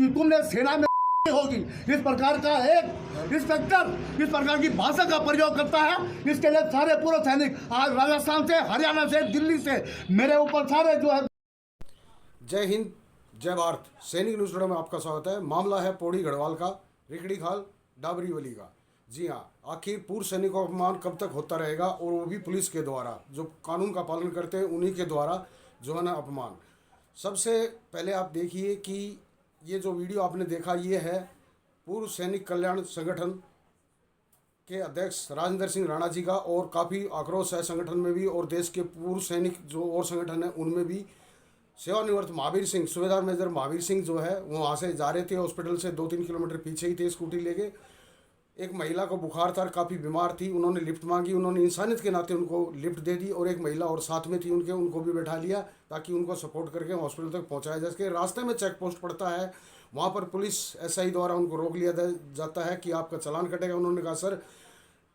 कि तुमने सेना में होगी, इस प्रकार का एक इंस्पेक्टर इस प्रकार की भाषा का प्रयोग करता है। इसके लिए सारे पूर्व सैनिक आज राजस्थान से, हरियाणा से, दिल्ली से मेरे ऊपर सारे जो है। जय हिंद, जय भारत। सैनिक न्यूज़ में आपका स्वागत है। मामला है पौड़ी गढ़वाल का, रिकड़ी खाल डाबरीवली का। जी हाँ, आखिर पूर्व सैनिकों का अपमान कब तक होता रहेगा, और वो भी पुलिस के द्वारा, जो कानून का पालन करते हैं उन्हीं के द्वारा जो है ना अपमान। सबसे पहले आप देखिए कि ये जो वीडियो आपने देखा, ये है पूर्व सैनिक कल्याण संगठन के अध्यक्ष राजेंद्र सिंह राणा जी का, और काफ़ी आक्रोश है संगठन में भी, और देश के पूर्व सैनिक जो और संगठन है उनमें भी। सेवानिवृत्त महावीर सिंह, सूबेदार मेजर महावीर सिंह जो है वो वहाँ से जा रहे थे, हॉस्पिटल से 2-3 किलोमीटर पीछे ही थे स्कूटी लेके। एक महिला को बुखार था, काफ़ी बीमार थी, उन्होंने लिफ्ट मांगी, उन्होंने इंसानियत के नाते उनको लिफ्ट दे दी, और एक महिला और साथ में थी उनके, उनको भी बैठा लिया ताकि उनको सपोर्ट करके हॉस्पिटल तक पहुँचाया जा सके। रास्ते में चेक पोस्ट पड़ता है, वहाँ पर पुलिस एसआई द्वारा उनको रोक लिया जाता है कि आपका चालान कटेगा। उन्होंने कहा सर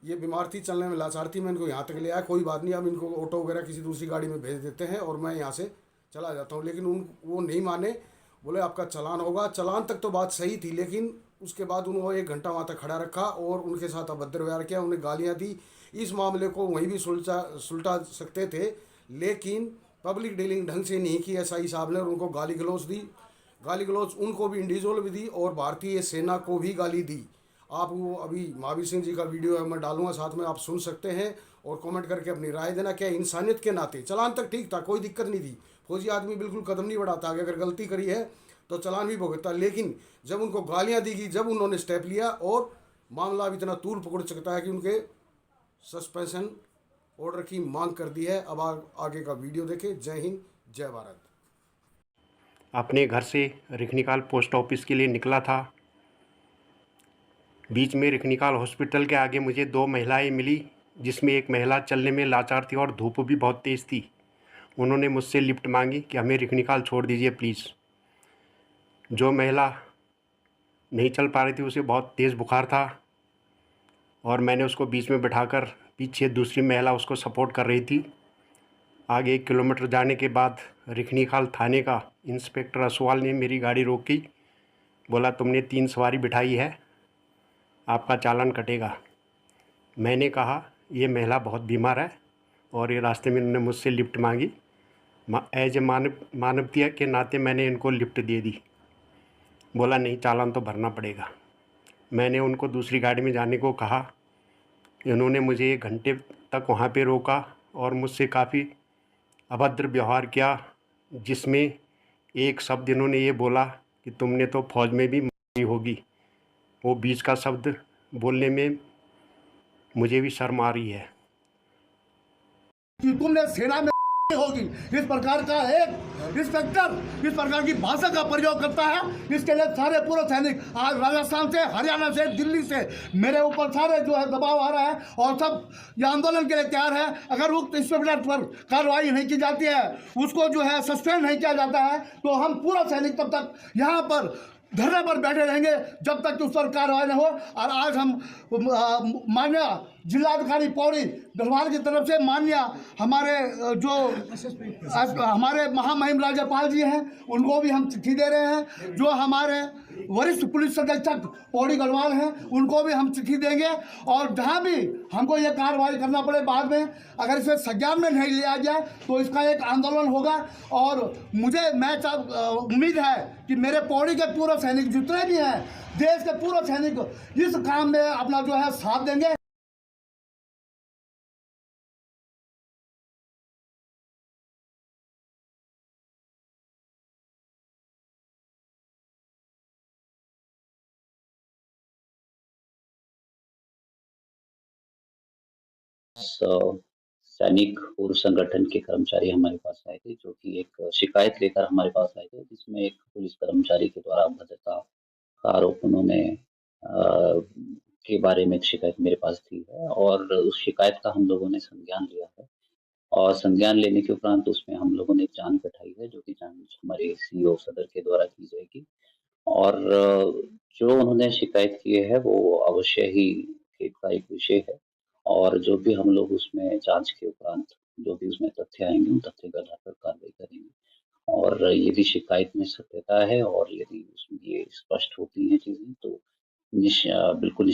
ये बीमार थी, चलने में लाचार थी, मैं इनको यहाँ तक ले आया, कोई बात नहीं, अब इनको ऑटो वगैरह किसी दूसरी गाड़ी में भेज देते हैं और मैं यहाँ से चला जाता हूँ। लेकिन वो नहीं माने, बोले आपका चालान होगा। चालान तक तो बात सही थी, लेकिन उसके बाद उन्होंने 1 घंटा वहाँ तक खड़ा रखा और उनके साथ अभद्र व्यवहार किया, उन्हें गालियाँ दी। इस मामले को वहीं भी सुलझा सकते थे, लेकिन पब्लिक डीलिंग ढंग से नहीं की एसआई साहब ने, और उनको गाली गलौज दी। गाली गलौज उनको भी इंडिविजुअल भी दी और भारतीय सेना को भी गाली दी। आप वो अभी महावीर सिंह जी का वीडियो है, मैं डालूंगा साथ में, आप सुन सकते हैं और कमेंट करके अपनी राय देना। क्या इंसानियत के नाते चालान तक ठीक था, कोई दिक्कत नहीं थी, फौजी आदमी बिल्कुल कदम नहीं बढ़ाता आगे, अगर गलती करी है तो चालान भी भुगतता। लेकिन जब उनको गालियां दी गई, जब उन्होंने स्टेप लिया, और मामला अब इतना तूल पकड़ सकता है कि उनके सस्पेंशन ऑर्डर की मांग कर दी है। अब आगे का वीडियो देखें। जय हिंद, जय भारत। अपने घर से रिखनीकाल पोस्ट ऑफिस के लिए निकला था। बीच में रिखनीकाल हॉस्पिटल के आगे मुझे 2 महिलाएं मिली, जिसमें एक महिला चलने में लाचार थी और धूप भी बहुत तेज़ थी। उन्होंने मुझसे लिफ्ट मांगी कि हमें रिखनीकाल छोड़ दीजिए प्लीज़। जो महिला नहीं चल पा रही थी, उसे बहुत तेज़ बुखार था, और मैंने उसको बीच में बिठाकर, पीछे दूसरी महिला उसको सपोर्ट कर रही थी। आगे 1 किलोमीटर जाने के बाद रिखनीखाल थाने का इंस्पेक्टर असवाल ने मेरी गाड़ी रोकी, बोला तुमने 3 सवारी बिठाई है, आपका चालान कटेगा। मैंने कहा ये महिला बहुत बीमार है, और ये रास्ते में इन्होंने मुझसे लिफ्ट मांगी। एज ए मानवता के नाते मैंने इनको लिफ्ट दे दी। बोला नहीं, चालान तो भरना पड़ेगा। मैंने उनको दूसरी गाड़ी में जाने को कहा। इन्होंने मुझे 1 घंटे तक वहाँ पे रोका और मुझसे काफ़ी अभद्र व्यवहार किया, जिसमें एक शब्द इन्होंने ये बोला कि तुमने तो फौज में भी मारी होगी। वो बीच का शब्द बोलने में मुझे भी शर्म आ रही है। कि तुमने सेना में होगी, इस प्रकार का एक इंस्पेक्टर इस प्रकार की भाषा का प्रयोग करता है। इसके लिए सारे पूर्व सैनिक आज राजस्थान से, हरियाणा से, दिल्ली से मेरे ऊपर सारे जो है दबाव आ रहा है, और सब ये आंदोलन के लिए तैयार है। अगर उक्त इंस्पेक्टर पर कार्रवाई नहीं की जाती है, उसको जो है सस्पेंड नहीं किया जाता है, तो हम पूर्व सैनिक तब तक यहाँ पर धरने पर बैठे रहेंगे जब तक कि उस पर कार्रवाई न हो। और आज हम माननीय जिलाधिकारी पौड़ी गढ़वाल की तरफ से माननीय हमारे जो हमारे महामहिम राज्यपाल जी हैं, उनको भी हम चिट्ठी दे रहे हैं। जो हमारे वरिष्ठ पुलिस अधीक्षक पौड़ी गढ़वाल हैं, उनको भी हम चिट्ठी देंगे। और जहाँ भी हमको ये कार्रवाई करना पड़े बाद में, अगर इसे संज्ञान में नहीं लिया जाए तो इसका एक आंदोलन होगा। और मैं उम्मीद है कि मेरे पौड़ी के पूर्व सैनिक जितने भी हैं, देश के पूर्व सैनिक इस काम में अपना जो है साथ देंगे। सैनिक पूर्व संगठन के कर्मचारी हमारे पास आए थे, जो कि एक शिकायत लेकर हमारे पास आए थे, जिसमें एक पुलिस कर्मचारी के द्वारा अभद्रता का आरोप उन्होंने के बारे में एक शिकायत मेरे पास थी है, और उस शिकायत का हम लोगों ने संज्ञान लिया है। और संज्ञान लेने के उपरांत उसमें हम लोगों ने जांच बैठाई है, जो कि जांच हमारे सीओ सदर के द्वारा की जाएगी। और जो उन्होंने शिकायत की है वो अवश्य ही खेद का एक विषय है, और जो भी हम लोग उसमें जांच के उपरांत जो भी उसमें तथ्य आएंगे, उन तथ्य के आधार पर कार्रवाई करेंगे। और यदि शिकायत में सत्यता है और यदि उसमें ये स्पष्ट होती हैं चीज़ें तो बिल्कुल